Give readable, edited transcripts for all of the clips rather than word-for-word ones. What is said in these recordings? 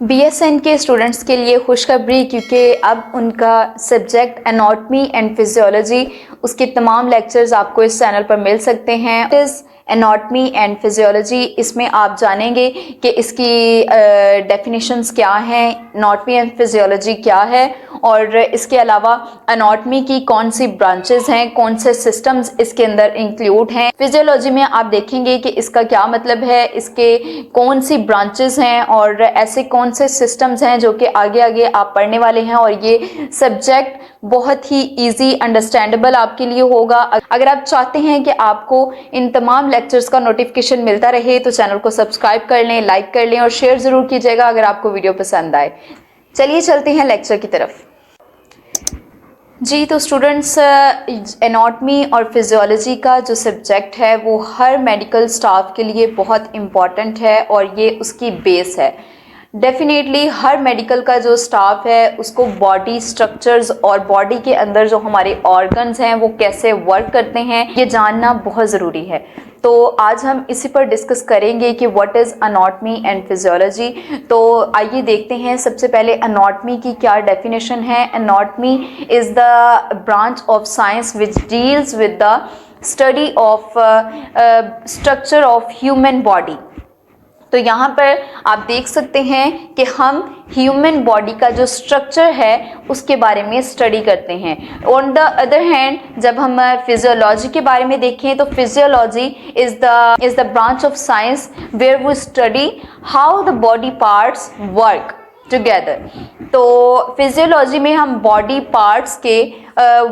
BSN के students के लिए खुशखबरी, क्योंकि अब उनका सब्जेक्ट एनाटॉमी एंड फिजियोलॉजी, उसके तमाम लेक्चर्स आपको इस चैनल पर मिल सकते हैं। It is anatomy and physiology, इसमें आप जानेंगे कि इसकी डेफिनेशंस क्या हैं, एनाटॉमी एंड फिजियोलॉजी क्या है, और इसके अलावा एनाटॉमी की कौन सी ब्रांचेस हैं, कौन से सिस्टम्स इसके अंदर इंक्लूड हैं। फिजियोलॉजी में आप देखेंगे कि इसका क्या मतलब है, इसके कौन सी ब्रांचेस हैं और ऐसे कौन से सिस्टम्स हैं जो कि आगे आगे आप पढ़ने वाले हैं। और ये सब्जेक्ट बहुत ही इजी अंडरस्टैंडेबल आपके लिए होगा। अगर आप चाहते हैं कि आपको इन तमाम लेक्चर्स का नोटिफिकेशन मिलता रहे तो चैनल को सब्सक्राइब कर लें, लाइक कर लें और शेयर ज़रूर कीजिएगा अगर आपको वीडियो पसंद आए। चलिए चलते हैं लेक्चर की तरफ। जी, तो स्टूडेंट्स, एनाटॉमी और फिजियोलॉजी का जो सब्जेक्ट है वो हर मेडिकल स्टाफ के लिए बहुत इम्पॉर्टेंट है और ये उसकी बेस है। डेफिनेटली हर मेडिकल का जो स्टाफ है उसको बॉडी स्ट्रक्चर्स और बॉडी के अंदर जो हमारे ऑर्गन्स हैं वो कैसे वर्क करते हैं ये जानना बहुत ज़रूरी है। तो आज हम इसी पर डिस्कस करेंगे कि what is anatomy and physiology. तो आइए देखते हैं सबसे पहले एनाटॉमी की क्या डेफिनेशन है। Anatomy is the branch of science which deals with the study of structure of human body. तो यहाँ पर आप देख सकते हैं कि हम ह्यूमन बॉडी का जो स्ट्रक्चर है उसके बारे में स्टडी करते हैं। ऑन द अदर हैंड जब हम फिजियोलॉजी के बारे में देखें तो physiology is the branch of science where we study how the body parts work together. तो फिजियोलॉजी में हम बॉडी पार्ट्स के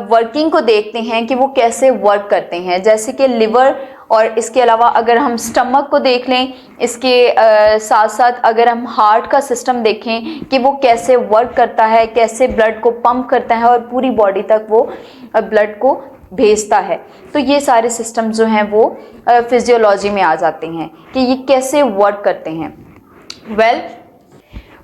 वर्किंग को देखते हैं कि वो कैसे वर्क करते हैं, जैसे कि लिवर, और इसके अलावा अगर हम स्टमक को देख लें, इसके साथ साथ अगर हम हार्ट का सिस्टम देखें कि वो कैसे वर्क करता है, कैसे ब्लड को पंप करता है और पूरी बॉडी तक वो ब्लड को भेजता है। तो ये सारे सिस्टम जो हैं वो फिजियोलॉजी में आ जाते हैं कि ये कैसे वर्क करते हैं।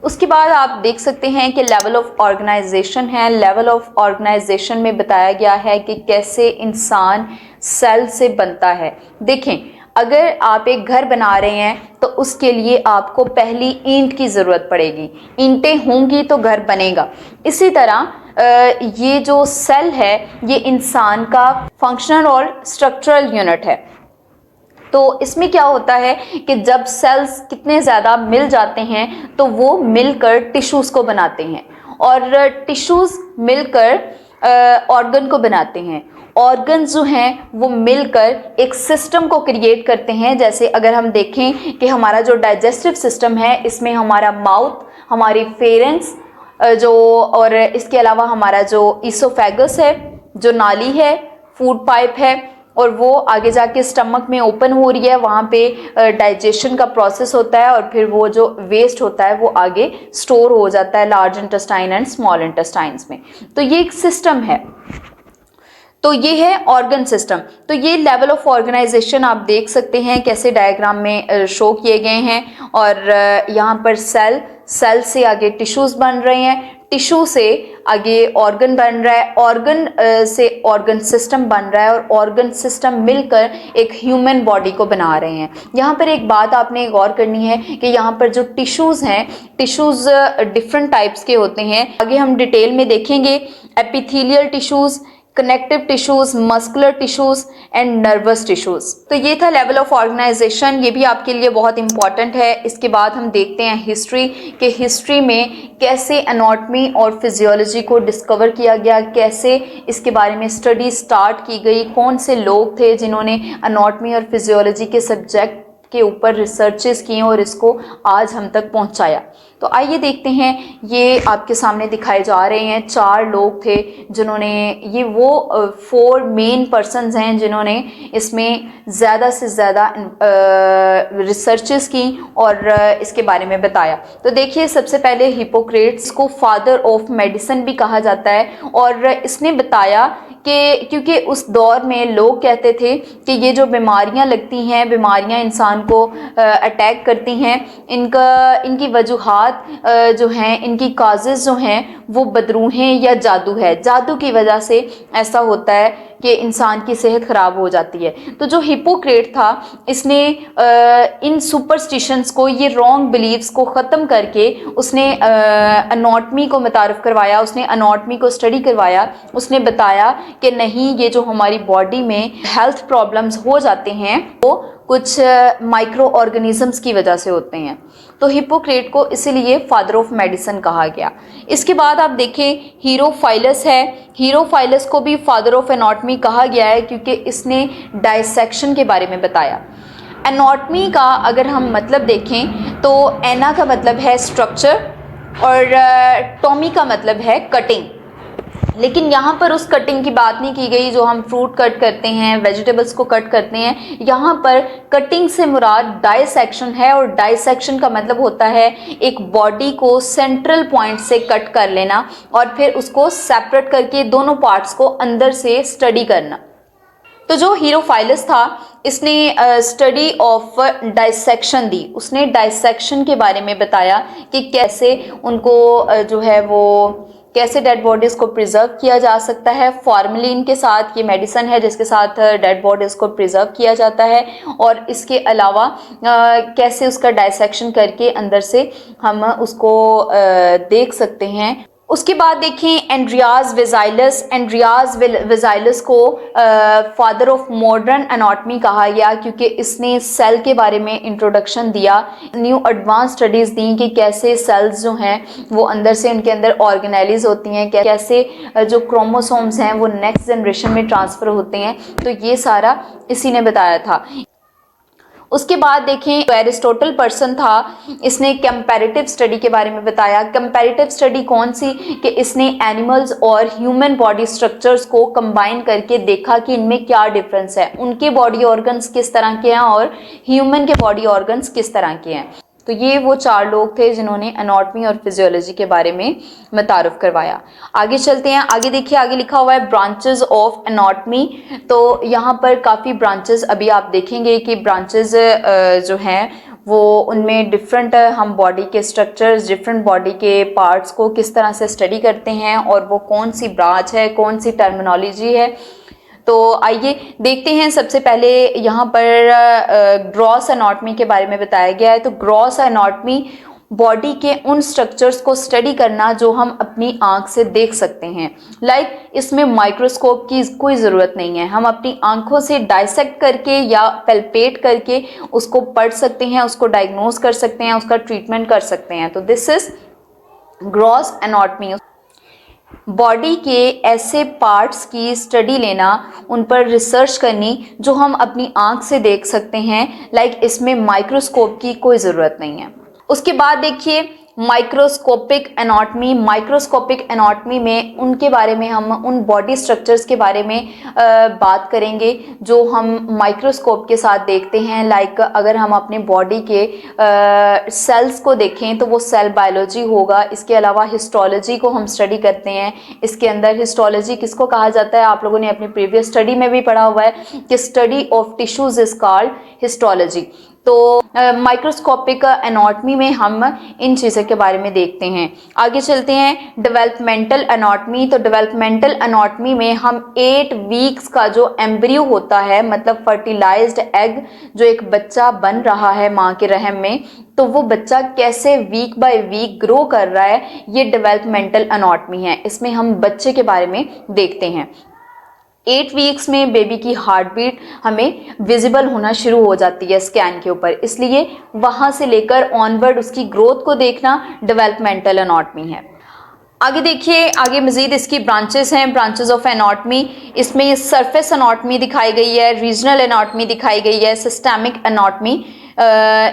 उसके बाद आप देख सकते हैं कि लेवल ऑफ ऑर्गेनाइजेशन है। लेवल ऑफ ऑर्गेनाइजेशन में बताया गया है कि कैसे इंसान सेल से बनता है। देखें, अगर आप एक घर बना रहे हैं तो उसके लिए आपको पहली ईंट की ज़रूरत पड़ेगी, ईंटें होंगी तो घर बनेगा। इसी तरह ये जो सेल है ये इंसान का फंक्शनल और स्ट्रक्चरल यूनिट है। तो इसमें क्या होता है कि जब सेल्स कितने ज़्यादा मिल जाते हैं तो वो मिलकर टिश्यूज़ को बनाते हैं और टिश्यूज़ मिलकर ऑर्गन को बनाते हैं। ऑर्गन्स जो हैं वो मिलकर एक सिस्टम को क्रिएट करते हैं। जैसे अगर हम देखें कि हमारा जो डाइजेस्टिव सिस्टम है इसमें हमारा माउथ, हमारी फेरेंक्स जो, और इसके अलावा हमारा जो ईसोफेगस है, जो नाली है, फूड पाइप है, और वो आगे जाके स्टमक में ओपन हो रही है, वहाँ पे डाइजेशन का प्रोसेस होता है और फिर वो जो वेस्ट होता है वो आगे स्टोर हो जाता है large intestine and small intestines में। तो ये एक सिस्टम है। तो ये है ऑर्गन सिस्टम। तो ये लेवल ऑफ ऑर्गेनाइजेशन आप देख सकते हैं कैसे डायग्राम में शो किए गए हैं। और यहाँ पर सेल से आगे टिश्यूज़ बन रहे हैं, टिश्यू से आगे ऑर्गन बन रहा है, ऑर्गन से ऑर्गन सिस्टम बन रहा है और ऑर्गन सिस्टम मिलकर एक ह्यूमन बॉडी को बना रहे हैं। यहाँ पर एक बात आपने गौर करनी है कि यहाँ पर जो टिश्यूज़ हैं, टिश्यूज़ डिफरेंट टाइप्स के होते हैं। आगे हम डिटेल में देखेंगे epithelial tissues, connective tissues, muscular tissues and nervous tissues. तो ये था लेवल ऑफ ऑर्गेनाइजेशन, ये भी आपके लिए बहुत इंपॉर्टेंट है। इसके बाद हम देखते हैं हिस्ट्री, कि हिस्ट्री में कैसे एनाटॉमी और फिजियोलॉजी को डिस्कवर किया गया, कैसे इसके बारे में स्टडी स्टार्ट की गई, कौन से लोग थे जिन्होंने एनाटॉमी और फिजियोलॉजी के सब्जेक्ट के ऊपर रिसर्चेस की और इसको आज हम तक पहुंचाया। तो आइए देखते हैं, ये आपके सामने दिखाए जा रहे हैं 4 लोग थे जिन्होंने, ये वो 4 मेन पर्सन्स हैं जिन्होंने इसमें ज़्यादा से ज़्यादा रिसर्चेस की और इसके बारे में बताया। तो देखिए, सबसे पहले हिपोक्रेट्स को फादर ऑफ मेडिसिन भी कहा जाता है और इसने बताया क्योंकि उस दौर में लोग कहते थे कि ये जो बीमारियां लगती हैं, बीमारियां इंसान को अटैक करती हैं, इनकी वजूहात जो हैं, इनकी काजेज़ जो हैं वो बदरूहें या जादू है, जादू की वजह से ऐसा होता है कि इंसान की सेहत ख़राब हो जाती है। तो जो हिपोक्रेट था, इसने इन सुपरस्टिशंस को, ये रॉन्ग बिलीव्स को ख़त्म करके उसने एनाटॉमी को मुतारफ़ करवाया, उसने एनाटॉमी को स्टडी करवाया। उसने बताया कि नहीं, ये जो हमारी बॉडी में हेल्थ प्रॉब्लम्स हो जाते हैं वो कुछ माइक्रो ऑर्गेनिजम्स की वजह से होते हैं। तो हिपोक्रेट को इसीलिए फादर ऑफ मेडिसिन कहा गया। इसके बाद आप देखें, हीरोफाइलस है। हीरोफाइलस को भी फादर ऑफ एनाटॉमी कहा गया है क्योंकि इसने डायसेक्शन के बारे में बताया। एनाटॉमी का अगर हम मतलब देखें तो एना का मतलब है स्ट्रक्चर और टॉमी का मतलब है कटिंग। लेकिन यहाँ पर उस कटिंग की बात नहीं की गई जो हम फ्रूट कट करते हैं, वेजिटेबल्स को कट करते हैं। यहाँ पर कटिंग से मुराद डाइसेक्शन है, और डाइसेक्शन का मतलब होता है एक बॉडी को सेंट्रल पॉइंट से कट कर लेना और फिर उसको सेपरेट करके दोनों पार्ट्स को अंदर से स्टडी करना। तो जो हीरोफाइलस था, इसने स्टडी ऑफ डाइसेक्शन दी। उसने डाइसेक्शन के बारे में बताया कि कैसे उनको जो है वो कैसे डेड बॉडीज़ को प्रिजर्व किया जा सकता है। फॉर्मेलिन के साथ, ये मेडिसिन है जिसके साथ डेड बॉडीज़ को प्रिजर्व किया जाता है, और इसके अलावा कैसे उसका डाइसेक्शन करके अंदर से हम उसको देख सकते हैं। उसके बाद देखें एंड्रियाज वेजाइलस। एंड्रियाज वेजाइलस को फादर ऑफ मॉडर्न एनाटॉमी कहा गया क्योंकि इसने सेल के बारे में इंट्रोडक्शन दिया, न्यू एडवांस स्टडीज़ दी कि कैसे सेल्स जो हैं वो अंदर से, उनके अंदर ऑर्गेनेलिज होती हैं, कैसे जो क्रोमोसोम्स हैं वो नेक्स्ट जनरेशन में ट्रांसफ़र होते हैं। तो ये सारा इसी ने बताया था। उसके बाद देखें तो एरिस्टोटल पर्सन था, इसने कंपैरेटिव स्टडी के बारे में बताया। कंपैरेटिव स्टडी कौन सी, कि इसने एनिमल्स और ह्यूमन बॉडी स्ट्रक्चर्स को कंबाइन करके देखा कि इनमें क्या डिफरेंस है, उनके बॉडी ऑर्गन्स किस तरह के हैं और ह्यूमन के बॉडी ऑर्गन्स किस तरह के हैं। तो ये वो 4 लोग थे जिन्होंने एनाटॉमी और फिजियोलॉजी के बारे में मुतारफ़ करवाया। आगे चलते हैं। आगे देखिए, आगे लिखा हुआ है ब्रांचेस ऑफ एनाटॉमी। तो यहाँ पर काफ़ी ब्रांचेस अभी आप देखेंगे कि ब्रांचेस जो हैं वो उनमें डिफरेंट, हम बॉडी के स्ट्रक्चर्स, डिफरेंट बॉडी के पार्ट्स को किस तरह से स्टडी करते हैं और वो कौन सी ब्रांच है, कौन सी टर्मिनोलॉजी है। तो आइए देखते हैं। सबसे पहले यहाँ पर ग्रॉस एनाटॉमी के बारे में बताया गया है। तो ग्रॉस एनाटॉमी बॉडी के उन स्ट्रक्चर्स को स्टडी करना जो हम अपनी आंख से देख सकते हैं। इसमें माइक्रोस्कोप की कोई ज़रूरत नहीं है, हम अपनी आंखों से डाइसेक्ट करके या पैल्पेट करके उसको पढ़ सकते हैं, उसको डायग्नोज कर सकते हैं, उसका ट्रीटमेंट कर सकते हैं। तो this is gross anatomy. Body के ऐसे पार्ट्स की स्टडी लेना, उन पर रिसर्च करनी जो हम अपनी आंख से देख सकते हैं। इसमें माइक्रोस्कोप की कोई ज़रूरत नहीं है। उसके बाद देखिए माइक्रोस्कोपिक एनाटॉमी। माइक्रोस्कोपिक एनाटॉमी में उनके बारे में हम उन बॉडी स्ट्रक्चर्स के बारे में बात करेंगे जो हम माइक्रोस्कोप के साथ देखते हैं। अगर हम अपने बॉडी के सेल्स को देखें तो वो सेल बायोलॉजी होगा। इसके अलावा हिस्टोलॉजी को हम स्टडी करते हैं। इसके अंदर हिस्टोलॉजी किसको कहा जाता है, आप लोगों ने अपनी प्रीवियस स्टडी में भी पढ़ा हुआ है कि study of tissues is called histology. तो माइक्रोस्कोपिक एनाटॉमी में हम इन चीज़ों के बारे में देखते हैं। आगे चलते हैं डेवलपमेंटल एनाटॉमी। तो डेवलपमेंटल एनाटॉमी में हम 8 वीक्स का जो एम्ब्रियो होता है, मतलब फर्टिलाइज्ड एग, जो एक बच्चा बन रहा है माँ के रहम में, तो वो बच्चा कैसे वीक बाय वीक ग्रो कर रहा है, ये डेवलपमेंटल एनाटॉमी है। इसमें हम बच्चे के बारे में देखते हैं। 8 वीक्स में बेबी की हार्ट बीट हमें विजिबल होना शुरू हो जाती है स्कैन के ऊपर, इसलिए वहाँ से लेकर ऑनवर्ड उसकी ग्रोथ को देखना डेवलपमेंटल एनाटॉमी है। आगे देखिए, आगे मज़ीद इसकी ब्रांचेस हैं, ब्रांचेस ऑफ एनाटॉमी। इसमें सरफेस एनाटॉमी दिखाई गई है, रीजनल एनाटॉमी दिखाई गई है, सिस्टेमिक एनाटॉमी।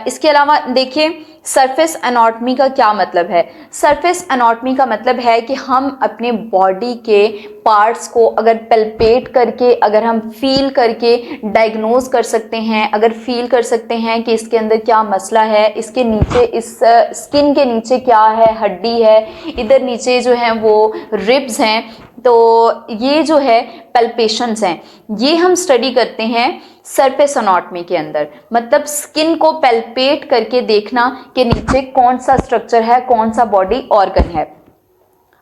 इसके अलावा देखिए सरफेस एनाटॉमी का क्या मतलब है। सरफेस एनाटॉमी का मतलब है कि हम अपने बॉडी के पार्ट्स को अगर पल्पेट करके, अगर हम फील करके डायग्नोज कर सकते हैं, अगर फील कर सकते हैं कि इसके अंदर क्या मसला है, इसके नीचे, इस स्किन के नीचे क्या है, हड्डी है, इधर नीचे जो है वो रिब्स हैं, तो ये जो है पैल्पेशंस हैं, ये हम स्टडी करते हैं सरफेस एनाटॉमी के अंदर, मतलब स्किन को पैल्पेट करके देखना कि नीचे कौन सा स्ट्रक्चर है, कौन सा बॉडी ऑर्गन है।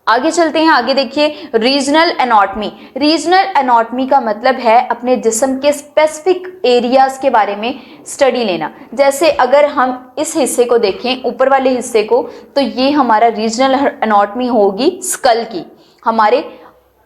आगे चलते हैं, आगे देखिए रीजनल एनाटॉमी। रीजनल एनाटॉमी का मतलब है अपने जिस्म के स्पेसिफिक एरियाज के बारे में स्टडी लेना। जैसे अगर हम इस हिस्से को देखें, ऊपर वाले हिस्से को, तो ये हमारा रीजनल एनाटॉमी होगी स्कल की, हमारे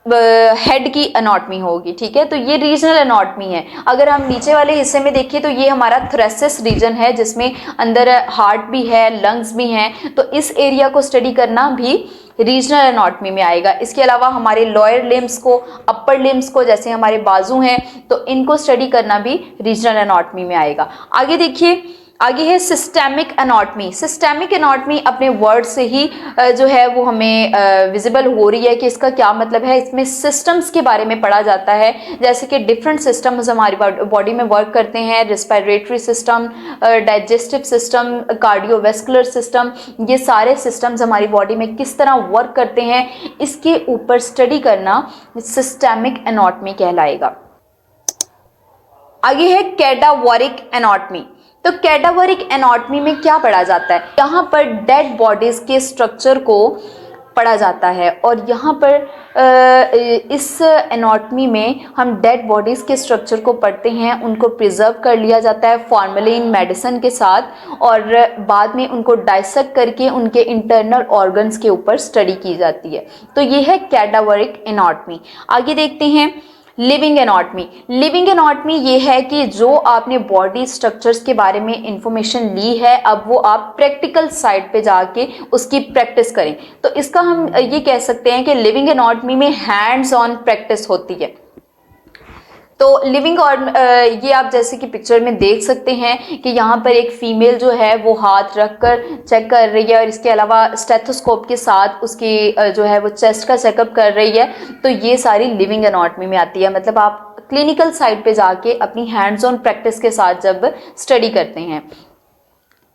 हेड की एनाटॉमी होगी, ठीक है। तो ये रीजनल एनाटॉमी है। अगर हम नीचे वाले हिस्से में देखें तो ये हमारा थोरेसिस रीजन है, जिसमें अंदर हार्ट भी है, लंग्स भी हैं, तो इस एरिया को स्टडी करना भी रीजनल एनाटॉमी में आएगा। इसके अलावा हमारे लोअर लिम्स को, अपर लिम्स को, जैसे हमारे बाजू हैं, तो इनको स्टडी करना भी रीजनल एनाटॉमी में आएगा। आगे देखिए, आगे है सिस्टेमिक एनाटॉमी। सिस्टेमिक एनाटॉमी अपने वर्ड से ही जो है वो हमें विजिबल हो रही है कि इसका क्या मतलब है। इसमें सिस्टम्स के बारे में पढ़ा जाता है, जैसे कि डिफरेंट सिस्टम्स हमारी बॉडी में वर्क करते हैं, respiratory system, digestive system, cardiovascular system, ये सारे सिस्टम्स हमारी बॉडी में किस तरह वर्क करते हैं, इसके ऊपर स्टडी करना सिस्टेमिक एनाटॉमी कहलाएगा। आगे है कैडावरिक एनाटॉमी। तो कैडावरिक एनाटॉमी में क्या पढ़ा जाता है? यहाँ पर डेड बॉडीज के स्ट्रक्चर को पढ़ा जाता है, और यहाँ पर इस एनाटॉमी में हम डेड बॉडीज के स्ट्रक्चर को पढ़ते हैं, उनको प्रिजर्व कर लिया जाता है फॉर्मेलिन मेडिसिन के साथ, और बाद में उनको डाइसेक्ट करके उनके इंटरनल ऑर्गन्स के ऊपर स्टडी की जाती है। तो ये है कैडावरिक एनाटॉमी। आगे देखते हैं लिविंग एनाटॉमी। लिविंग एनाटॉमी ये है कि जो आपने बॉडी स्ट्रक्चर्स के बारे में इंफॉर्मेशन ली है, अब वो आप प्रैक्टिकल साइड पे जाके उसकी प्रैक्टिस करें। तो इसका हम ये कह सकते हैं कि लिविंग एनाटॉमी में हैंड्स ऑन प्रैक्टिस होती है। तो लिविंग और ये आप जैसे कि पिक्चर में देख सकते हैं कि यहाँ पर एक फीमेल जो है वो हाथ रखकर चेक कर रही है, और इसके अलावा स्टेथोस्कोप के साथ उसकी जो है वो चेस्ट का चेकअप कर रही है। तो ये सारी लिविंग एनाटॉमी में आती है, मतलब आप क्लिनिकल साइड पे जाके अपनी हैंड्स ऑन प्रैक्टिस के साथ जब स्टडी करते हैं।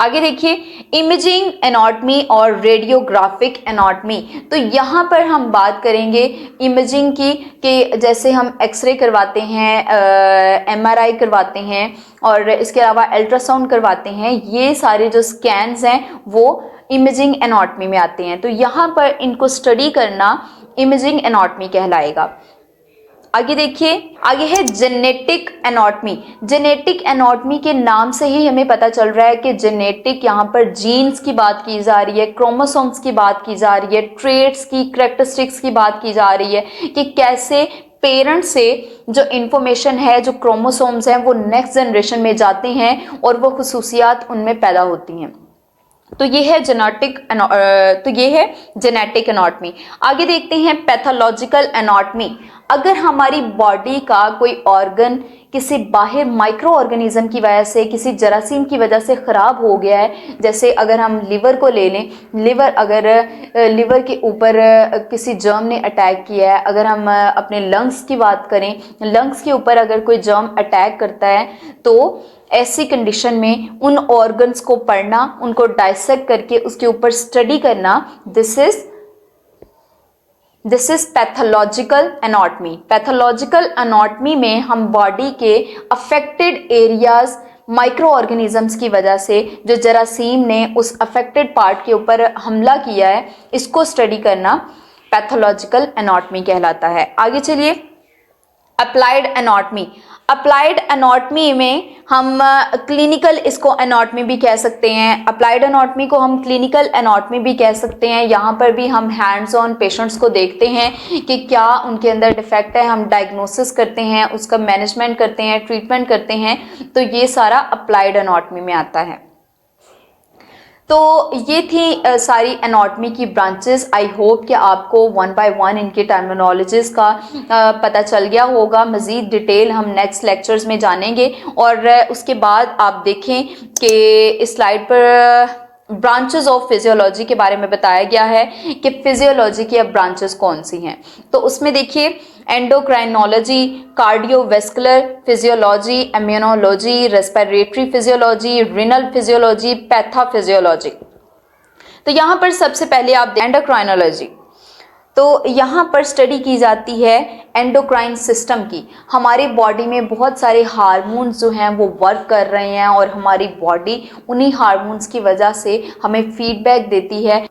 आगे देखिए इमेजिंग एनाटॉमी और रेडियोग्राफिक एनाटॉमी। तो यहाँ पर हम बात करेंगे इमेजिंग की, कि जैसे हम एक्सरे करवाते हैं, एमआरआई करवाते हैं, और इसके अलावा अल्ट्रासाउंड करवाते हैं। ये सारे जो स्कैन्स हैं वो इमेजिंग एनाटॉमी में आते हैं। तो यहाँ पर इनको स्टडी करना इमेजिंग एनाटॉमी कहलाएगा। आगे देखिए, आगे है जेनेटिक एनाटॉमी। जेनेटिक एनाटॉमी के नाम से ही हमें पता चल रहा है कि जेनेटिक, यहाँ पर जीन्स की बात की जा रही है, क्रोमोसोम्स की बात की जा रही है, ट्रेट्स की, कैरेक्टरिस्टिक्स की बात की जा रही है, कि कैसे पेरेंट्स से जो इंफॉर्मेशन है, जो क्रोमोसोम्स हैं, वो नेक्स्ट जनरेशन में जाते हैं और वो खुसूसियात उनमें पैदा होती हैं। तो ये है जेनेटिक एनाटॉमी। आगे देखते हैं पैथोलॉजिकल एनाटॉमी। अगर हमारी बॉडी का कोई ऑर्गन किसी बाहर माइक्रो ऑर्गेनिज्म की वजह से, किसी जरासीम की वजह से ख़राब हो गया है, जैसे अगर हम लिवर को ले लें, लिवर के ऊपर किसी जर्म ने अटैक किया है, अगर हम अपने लंग्स की बात करें, लंग्स के ऊपर अगर कोई जर्म अटैक करता है, तो ऐसी कंडीशन में उन ऑर्गन्स को पढ़ना, उनको डाइसेक्ट करके उसके ऊपर स्टडी करना, this is pathological anatomy. Pathological anatomy में हम बॉडी के अफेक्टेड एरियाज, माइक्रो ऑर्गेनिजम्स की वजह से जो जरासीम ने उस अफेक्टेड पार्ट के ऊपर हमला किया है, इसको स्टडी करना पैथोलॉजिकल एनाटॉमी कहलाता है। आगे चलिए, अप्लाइड एनाटॉमी। अप्लाइड एनाटॉमी में हम क्लिनिकल इसको एनाटॉमी भी कह सकते हैं, अप्लाइड एनाटॉमी को हम क्लिनिकल एनाटॉमी भी कह सकते हैं। यहाँ पर भी हम हैंड्स ऑन पेशेंट्स को देखते हैं कि क्या उनके अंदर डिफेक्ट है, हम डायग्नोसिस करते हैं, उसका मैनेजमेंट करते हैं, ट्रीटमेंट करते हैं। तो ये सारा अप्लाइड एनाटॉमी में आता है। तो ये थी सारी एनाटॉमी की ब्रांचेस। आई होप कि आपको 1 बाय 1 इनके टर्मिनोलॉजीज़ का पता चल गया होगा। मज़ीद डिटेल हम नेक्स्ट लेक्चर्स में जानेंगे, और उसके बाद आप देखें कि इस स्लाइड पर ब्रांचेस ऑफ फिजियोलॉजी के बारे में बताया गया है कि फिजियोलॉजी की अब ब्रांचेस कौन सी हैं। तो उसमें देखिए endocrinology, cardiovascular physiology, immunology, respiratory physiology, renal physiology, pathophysiology. तो यहाँ पर सबसे पहले आप एंडोक्राइनोलॉजी। तो यहाँ पर स्टडी की जाती है एंडोक्राइन सिस्टम की। हमारी बॉडी में बहुत सारे हार्मोन्स जो हैं वो वर्क कर रहे हैं और हमारी बॉडी उन्हीं हार्मोन्स की वजह से हमें फीडबैक देती है।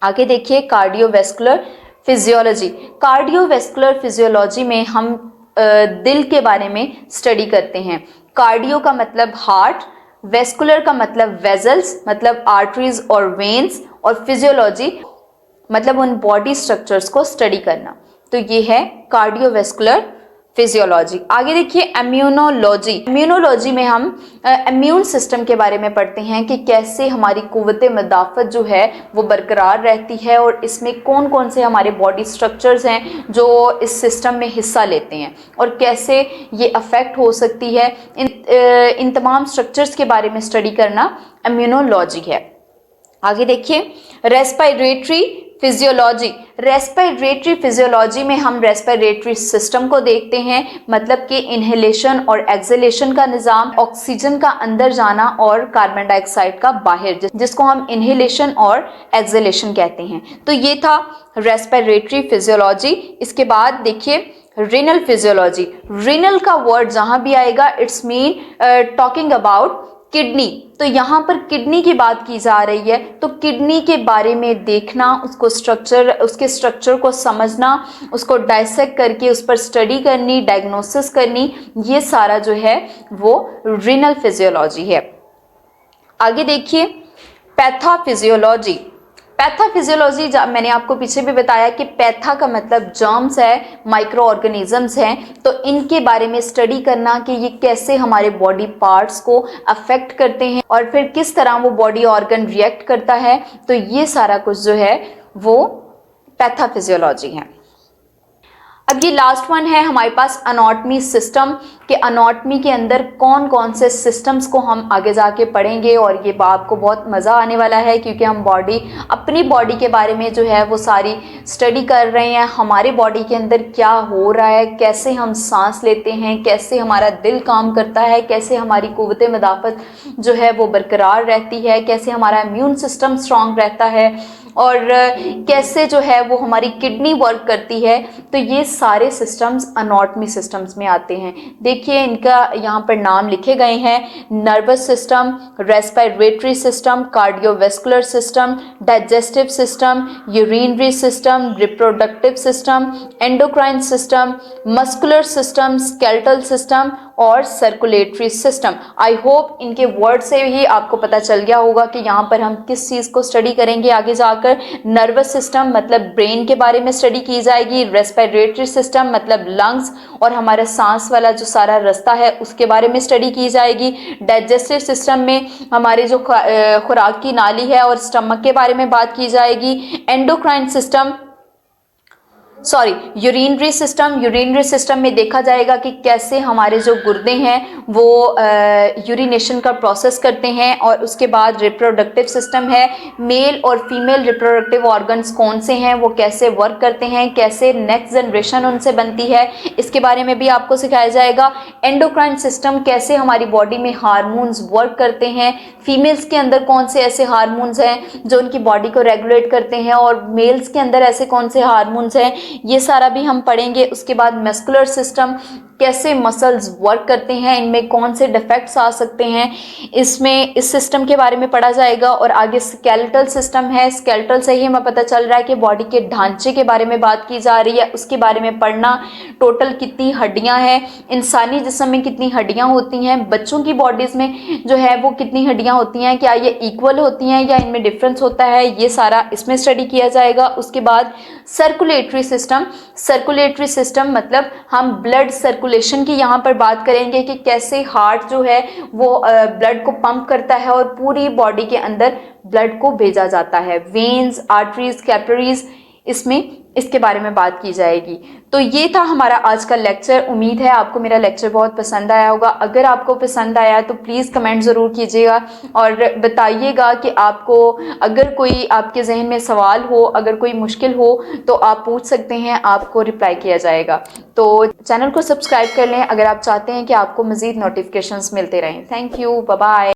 आगे देखिए कार्डियोवैस्कुलर फिजियोलॉजी। कार्डियोवैस्कुलर फिजियोलॉजी में हम दिल के बारे में स्टडी करते हैं। कार्डियो का मतलब हार्ट, वेस्कुलर का मतलब वेजल्स मतलब आर्टरीज और वेन्स, और फिजियोलॉजी मतलब उन बॉडी स्ट्रक्चर्स को स्टडी करना। तो ये है कार्डियोवैस्कुलर फिजियोलॉजी। आगे देखिए इम्यूनोलॉजी। इम्यूनोलॉजी में हम इम्यून सिस्टम के बारे में पढ़ते हैं कि कैसे हमारी कुव्वत मदाफ़त जो है वो बरकरार रहती है और इसमें कौन कौन से हमारे बॉडी स्ट्रक्चर्स हैं जो इस सिस्टम में हिस्सा लेते हैं और कैसे ये अफेक्ट हो सकती है। इन तमाम स्ट्रक्चर्स के बारे में स्टडी करना इम्यूनोलॉजी है। आगे देखिए रेस्पिरेटरी फिजियोलॉजी। रेस्पिरेटरी फिजियोलॉजी में हम रेस्पिरेटरी सिस्टम को देखते हैं, मतलब कि इनहेलेशन और एक्सहेलेशन का निज़ाम, ऑक्सीजन का अंदर जाना और कार्बन डाइऑक्साइड का बाहर, जिसको हम इनहेलेशन और एक्सहेलेशन कहते हैं। तो ये था रेस्पिरेटरी फिजियोलॉजी। इसके बाद देखिए रीनल फिजियोलॉजी। रीनल का वर्ड जहाँ भी आएगा it's mean talking about kidney. तो यहाँ पर किडनी की बात की जा रही है, तो किडनी के बारे में देखना, उसको उसके स्ट्रक्चर को समझना, उसको डाइसेक्ट करके उस पर स्टडी करनी, डायग्नोसिस करनी, ये सारा जो है वो रीनल फिजियोलॉजी है। आगे देखिए पैथोफिजियोलॉजी। पैथोफिजियोलॉजी मैंने आपको पीछे भी बताया कि पैथा का मतलब जर्म्स है, माइक्रो ऑर्गेनिजम्स हैं। तो इनके बारे में स्टडी करना कि ये कैसे हमारे बॉडी पार्ट्स को अफेक्ट करते हैं और फिर किस तरह वो बॉडी ऑर्गन रिएक्ट करता है। तो ये सारा कुछ जो है वो पैथोफिजियोलॉजी है। अब ये लास्ट वन है हमारे पास अनाटॉमी सिस्टम, के अनाटॉमी के अंदर कौन कौन से सिस्टम्स को हम आगे जाके पढ़ेंगे और ये आपको बहुत मज़ा आने वाला है क्योंकि हम अपनी बॉडी के बारे में जो है वो सारी स्टडी कर रहे हैं। हमारे बॉडी के अंदर क्या हो रहा है, कैसे हम सांस लेते हैं, कैसे हमारा दिल काम करता है, कैसे हमारी कुव्वत मदाफ़त जो है वो बरकरार रहती है, कैसे हमारा इम्यून सिस्टम स्ट्रॉन्ग रहता है और कैसे जो है वो हमारी किडनी वर्क करती है। तो ये सारे सिस्टम्स अनाटॉमी सिस्टम्स में आते हैं। देखिए इनका यहाँ पर नाम लिखे गए हैं, nervous system, respiratory system, cardiovascular system, digestive system, urinary system, reproductive system, endocrine system, muscular system, skeletal system और सर्कुलेटरी सिस्टम। आई होप इनके वर्ड से ही आपको पता चल गया होगा कि यहाँ पर हम किस चीज़ को स्टडी करेंगे आगे जाकर। नर्वस सिस्टम मतलब ब्रेन के बारे में स्टडी की जाएगी, रेस्पिरेटरी सिस्टम मतलब लंग्स और हमारा सांस वाला जो सारा रास्ता है उसके बारे में स्टडी की जाएगी। डाइजेस्टिव सिस्टम में हमारे जो खुराक की नाली है और स्टमक के बारे में बात की जाएगी। एंडोक्राइन सिस्टम यूरिनरी सिस्टम में देखा जाएगा कि कैसे हमारे जो गुर्दे हैं वो यूरिनेशन का प्रोसेस करते हैं। और उसके बाद रिप्रोडक्टिव सिस्टम है, मेल और फीमेल रिप्रोडक्टिव ऑर्गन्स कौन से हैं, वो कैसे वर्क करते हैं, कैसे नेक्स्ट जनरेशन उनसे बनती है, इसके बारे में भी आपको सिखाया जाएगा। एंडोक्राइन सिस्टम कैसे हमारी बॉडी में हार्मोन्स वर्क करते हैं, फीमेल्स के अंदर कौन से ऐसे हार्मोन्स हैं जो उनकी बॉडी को रेगुलेट करते हैं और मेल्स के अंदर ऐसे कौन से हार्मोन्स हैं, ये सारा भी हम पढ़ेंगे। उसके बाद मस्कुलर सिस्टम कैसे मसल्स वर्क करते हैं, इनमें कौन से डिफेक्ट्स आ सकते हैं, इसमें इस सिस्टम के बारे में पढ़ा जाएगा। और आगे स्केलेटल सिस्टम है, स्केलेटल से ही हमें पता चल रहा है कि बॉडी के ढांचे के बारे में बात की जा रही है, उसके बारे में पढ़ना। टोटल कितनी हड्डियां हैं, इंसानी जिस्म में कितनी हड्डियां होती हैं, बच्चों की बॉडीज़ में जो है वो कितनी हड्डियां होती हैं, क्या ये इक्वल होती हैं या इनमें डिफरेंस होता है, ये सारा इसमें स्टडी किया जाएगा। उसके बाद सर्कुलेटरी सिस्टम मतलब हम ब्लड सर्कुलेशन की यहाँ पर बात करेंगे कि कैसे हार्ट जो है वो ब्लड को पंप करता है और पूरी बॉडी के अंदर ब्लड को भेजा जाता है। वेन्स, आर्टरीज, कैपिलरीज, इसमें इसके बारे में बात की जाएगी। तो ये था हमारा आज का लेक्चर। उम्मीद है आपको मेरा लेक्चर बहुत पसंद आया होगा। अगर आपको पसंद आया तो प्लीज़ कमेंट ज़रूर कीजिएगा और बताइएगा कि आपको अगर कोई आपके जहन में सवाल हो, अगर कोई मुश्किल हो तो आप पूछ सकते हैं, आपको रिप्लाई किया जाएगा। तो चैनल को सब्सक्राइब कर लें अगर आप चाहते हैं कि आपको मज़ीद नोटिफिकेशंस मिलते रहें। Thank you, bye bye.